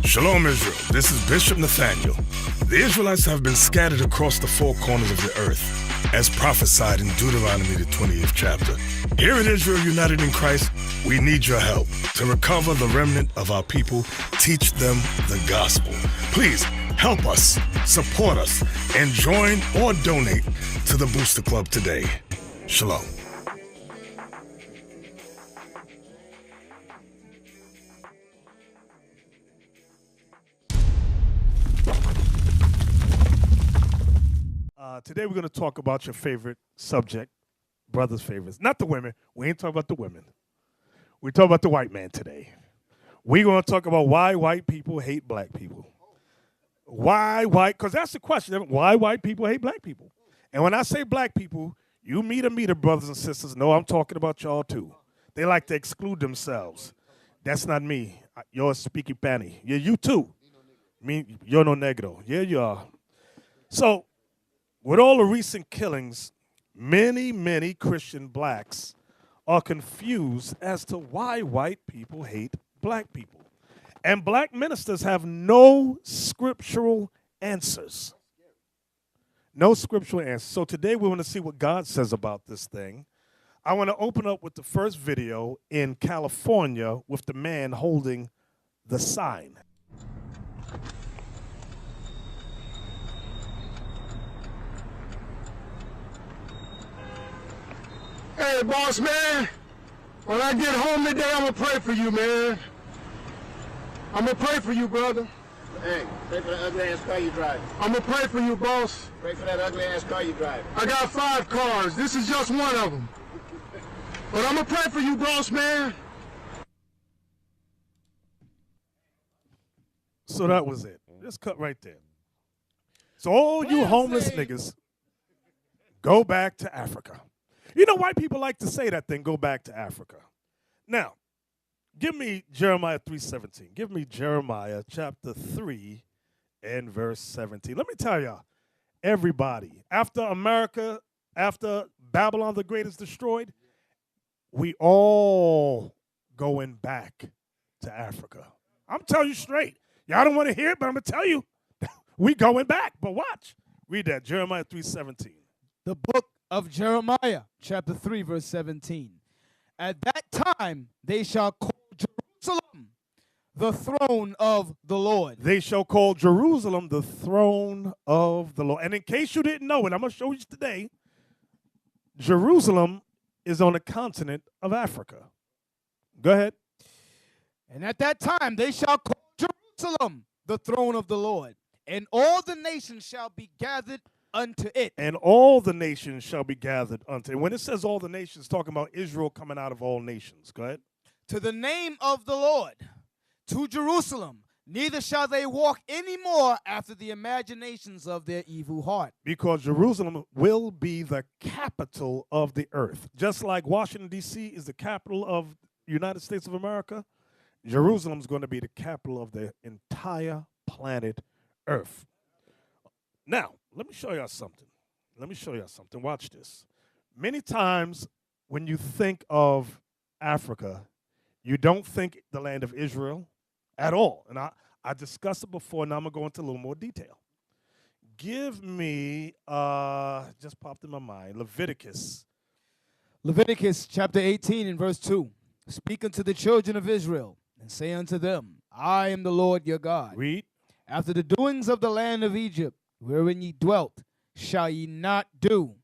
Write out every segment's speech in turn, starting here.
Shalom Israel, this is Bishop Nathaniel. The Israelites have been scattered across the four corners of the earth, as prophesied in Deuteronomy the 20th chapter. Here in Israel United in Christ, we need your help to recover the remnant of our people, teach them the gospel. Please help us, support us, and join or donate to the Booster Club today. Shalom. Today we're going to talk about your favorite subject, brothers' favorites. Not the women. We ain't talking about the women. We talk about the white man today. We're going to talk about why white people hate black people. Why white? Because that's the question. Why white people hate black people? And when I say black people, you meet brothers and sisters. No, I'm talking about y'all too. They like to exclude themselves. That's not me. You're speaking Spanish. Yeah, you too. You're no negro. Yeah, you are. So, with all the recent killings, many Christian blacks are confused as to why white people hate black people. And black ministers have no scriptural answers. No scriptural answers. So today we want to see what God says about this thing. I want to open up with the first video in California with the man holding the sign. Hey, boss man, when I get home today, I'm going to pray for you, man. I'm going to pray for you, brother. Hey, pray for that ugly ass car you drive. I'm going to pray for you, boss. Pray for that ugly ass car you drive. I got 5 cars. This is just one of them. But I'm going to pray for you, boss man. So that was it. Just cut right there. So all you homeless niggas, go back to Africa. You know, white people like to say that thing, go back to Africa. Now, give me Jeremiah 3:17. Give me Jeremiah chapter 3 and verse 17. Let me tell y'all, everybody, after Babylon the Great is destroyed, we all going back to Africa. I'm telling you straight. Y'all don't want to hear it, but I'm going to tell you, we going back. But watch. Read that, Jeremiah 3:17. The book of Jeremiah, chapter 3, verse 17. At that time they shall call Jerusalem the throne of the Lord. They shall call Jerusalem the throne of the Lord. And in case you didn't know it, I'm going to show you today, Jerusalem is on the continent of Africa. Go ahead. And at that time they shall call Jerusalem the throne of the Lord, and all the nations shall be gathered unto it. And all the nations shall be gathered unto it. When it says all the nations, talking about Israel coming out of all nations. Go ahead. To the name of the Lord, to Jerusalem, neither shall they walk any more after the imaginations of their evil heart. Because Jerusalem will be the capital of the earth. Just like Washington, D.C. is the capital of the United States of America, Jerusalem is going to be the capital of the entire planet Earth. Now, let me show y'all something. Watch this. Many times when you think of Africa, you don't think the land of Israel at all. And I discussed it before, now I'm going to go into a little more detail. Give me, just popped in my mind, Leviticus. Leviticus chapter 18 and verse 2. Speak unto the children of Israel, and say unto them, I am the Lord your God. Read. After the doings of the land of Egypt, wherein ye dwelt, shall ye not do.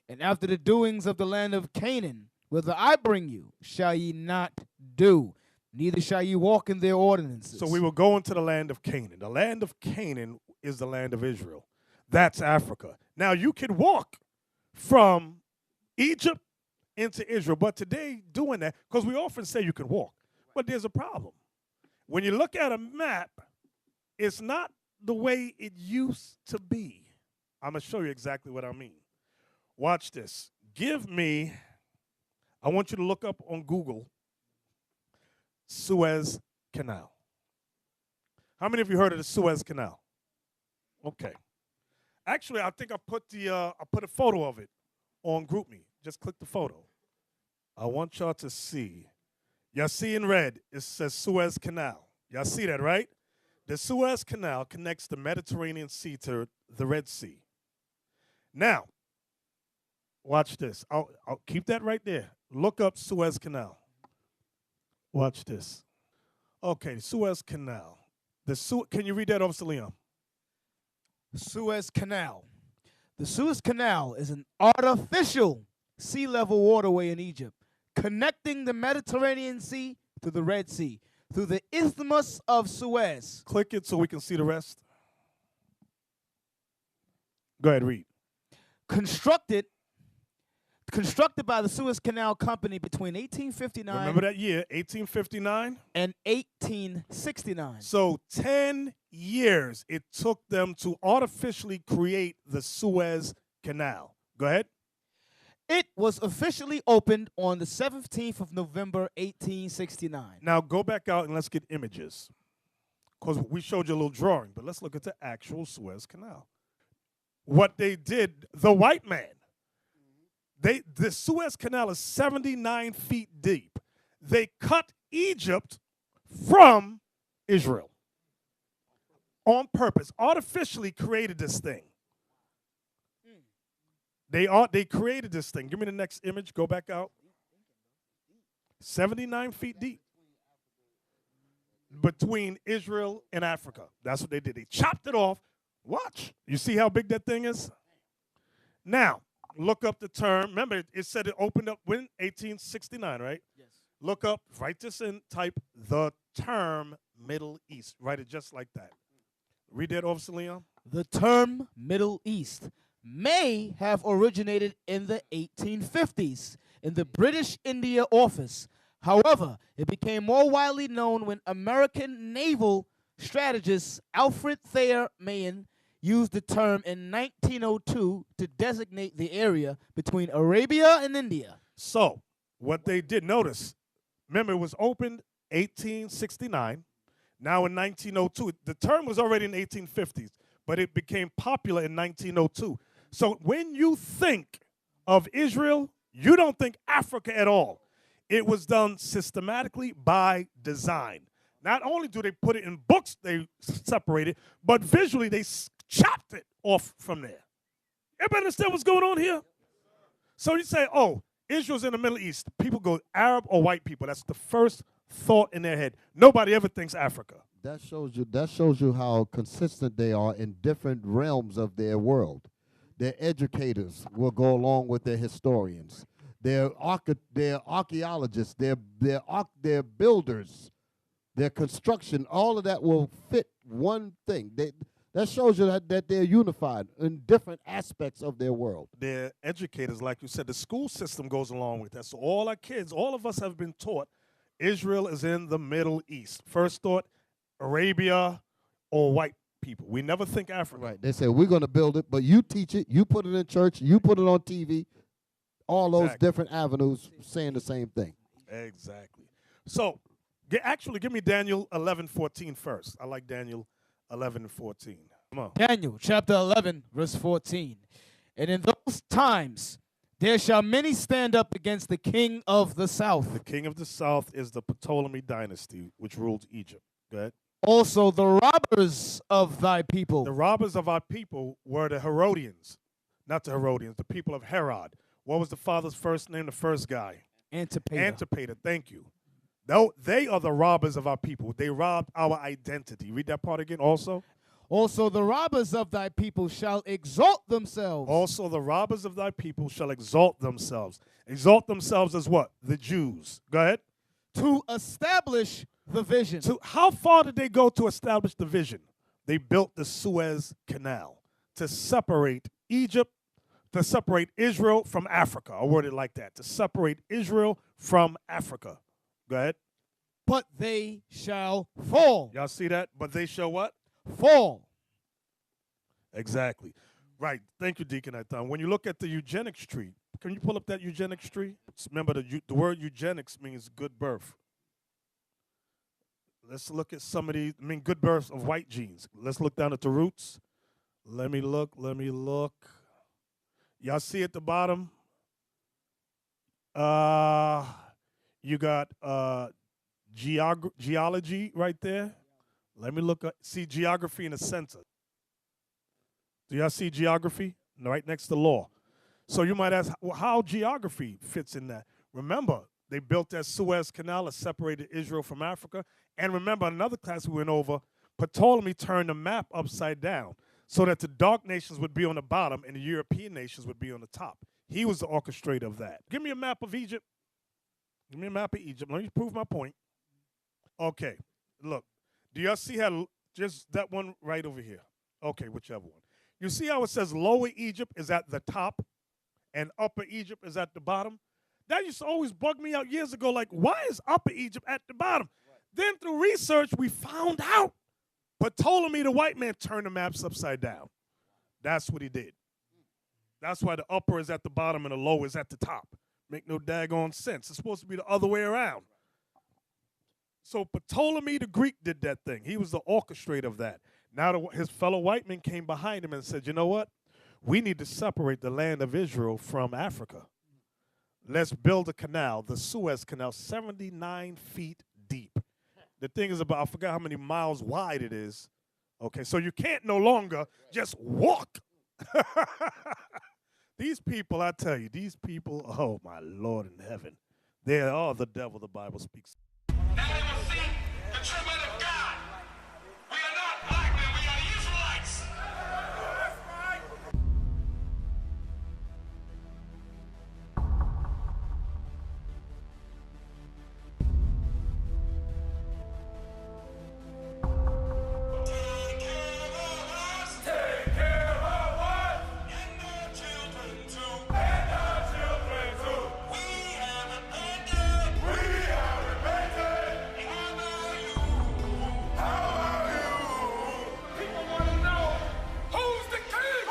And after the doings of the land of Canaan, whither I bring you, shall ye not do. Neither shall ye walk in their ordinances. So we will go into the land of Canaan. The land of Canaan is the land of Israel. That's Africa. Now, you can walk from Egypt into Israel, but today doing that, because we often say you can walk, but there's a problem. When you look at a map, it's not the way it used to be. I'm going to show you exactly what I mean. Watch this. I want you to look up on Google Suez Canal. How many of you heard of the Suez Canal? Okay. Actually, I think I put a photo of it on GroupMe. Just click the photo. I want y'all to see. Y'all see in red, it says Suez Canal. Y'all see that, right? The Suez Canal connects the Mediterranean Sea to the Red Sea. Now, watch this. I'll keep that right there. Look up Suez Canal. Watch this. Okay, Suez Canal. Can you read that off, Liam? Suez Canal. The Suez Canal is an artificial sea level waterway in Egypt, connecting the Mediterranean Sea to the Red Sea through the Isthmus of Suez. Click it so we can see the rest. Go ahead, read. Constructed by the Suez Canal Company between 1859 Remember that year, 1859? and 1869. So 10 years it took them to artificially create the Suez Canal. Go ahead. It was officially opened on the 17th of November, 1869. Now go back out and let's get images. Because we showed you a little drawing, but let's look at the actual Suez Canal. What they did, the white man, the Suez Canal is 79 feet deep. They cut Egypt from Israel on purpose, artificially created this thing. They created this thing. Give me the next image. Go back out. 79 feet deep between Israel and Africa. That's what they did. They chopped it off. Watch. You see how big that thing is? Now, look up the term. Remember, it said it opened up when? 1869, right? Yes. Look up, write this in, type the term Middle East. Write it just like that. Read that, Officer Leon. The term Middle East may have originated in the 1850s in the British India Office. However, it became more widely known when American naval strategist Alfred Thayer Mahan used the term in 1902 to designate the area between Arabia and India. So, what they did, notice, remember it was opened 1869. Now in 1902, the term was already in the 1850s, but it became popular in 1902. So when you think of Israel, you don't think Africa at all. It was done systematically by design. Not only do they put it in books, they separate it, but visually they chopped it off from there. Everybody understand what's going on here? So you say, oh, Israel's in the Middle East. People go Arab or white people. That's the first thought in their head. Nobody ever thinks Africa. That shows you how consistent they are in different realms of their world. Their educators will go along with their historians. Their archaeologists, their builders, their construction, all of that will fit one thing. That shows you that they're unified in different aspects of their world. Their educators, like you said, the school system goes along with that. So all our kids, all of us have been taught Israel is in the Middle East. First thought, Arabia or white people. We never think Africa. Right. They say, we're going to build it, but you teach it, you put it in church, you put it on TV, all those different avenues saying the same thing. Exactly. So, give me Daniel 11:14 first. I like Daniel 11:14. Come on. Daniel chapter 11, verse 14. And in those times there shall many stand up against the king of the south. The king of the south is the Ptolemy dynasty, which ruled Egypt. Go ahead. Also the robbers of thy people. The robbers of our people were the Herodians. Not the Herodians, the people of Herod. What was the father's first name, the first guy? Antipater. Antipater, thank you. No, they are the robbers of our people. They robbed our identity. Read that part again also. Also the robbers of thy people shall exalt themselves. Also the robbers of thy people shall exalt themselves. Exalt themselves as what? The Jews. Go ahead. To establish the vision. So how far did they go to establish the vision? They built the Suez Canal to separate Egypt, to separate Israel from Africa. I word it like that. To separate Israel from Africa. Go ahead. But they shall fall. Y'all see that? But they shall what? Fall. Exactly. Right. Thank you, Deacon Athan. When you look at the eugenics tree, can you pull up that eugenics tree? Remember, the word eugenics means good birth. Let's look at some of these, good birth of white genes. Let's look down at the roots. Let me look. Y'all see at the bottom? You got geology right there. Let me look at, see geography in the center. Do y'all see geography? Right next to law. So you might ask, well, how geography fits in that. Remember, they built that Suez Canal that separated Israel from Africa. And remember, another class we went over, Ptolemy turned the map upside down so that the dark nations would be on the bottom and the European nations would be on the top. He was the orchestrator of that. Give me a map of Egypt. Give me a map of Egypt. Let me prove my point. Okay, look. Do y'all see how, just that one right over here? Okay, whichever one. You see how it says Lower Egypt is at the top and Upper Egypt is at the bottom? That used to always bug me out years ago, like, why is Upper Egypt at the bottom? Right. Then through research, we found out Ptolemy, the white man, turned the maps upside down. That's what he did. That's why the upper is at the bottom and the lower is at the top. Make no daggone sense. It's supposed to be the other way around. So Ptolemy the Greek did that thing. He was the orchestrator of that. Now his fellow white men came behind him and said, you know what? We need to separate the land of Israel from Africa. Let's build a canal, the Suez Canal, 79 feet deep. The thing is about, I forgot how many miles wide it is. Okay, so you can't no longer just walk. These people, I tell you, these people, oh my Lord in heaven, they are the devil, the Bible speaks. Now they will see the true men of God. We are not black men, we are the Israelites. That's right. Take care of us. Take care of us. And our children too. And our children too. We have repented. We have repented. How about you? How about you? People want to know who's the king.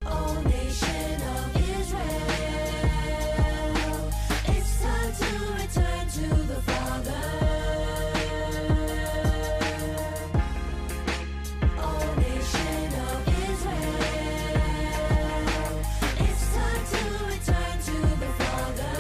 O nation of Israel, it's time to return to the Father. O nation of Israel, it's time to return to the Father.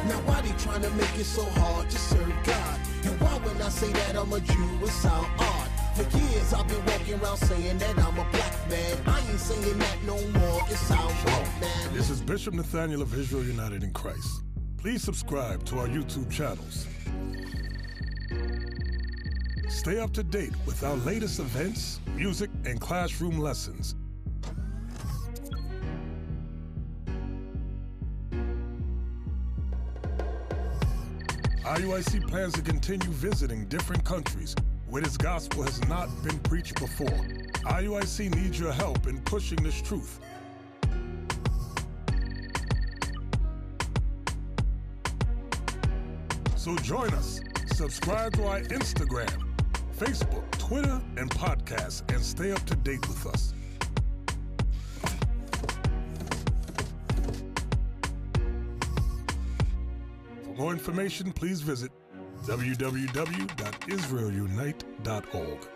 Now why they trying to make it so hard to serve God? And why when I say that I'm a Jew it sound odd? For years I've been walking around saying that I'm a black man. I ain't saying that no more, it sounds wrong, man. This is Bishop Nathaniel of Israel United in Christ. Please subscribe to our YouTube channels. Stay up to date with our latest events, music, and classroom lessons. IUIC plans to continue visiting different countries where this gospel has not been preached before. IUIC needs your help in pushing this truth. So join us. Subscribe to our Instagram, Facebook, Twitter, and podcasts, and stay up to date with us. For more information, please visit www.israelunite.org.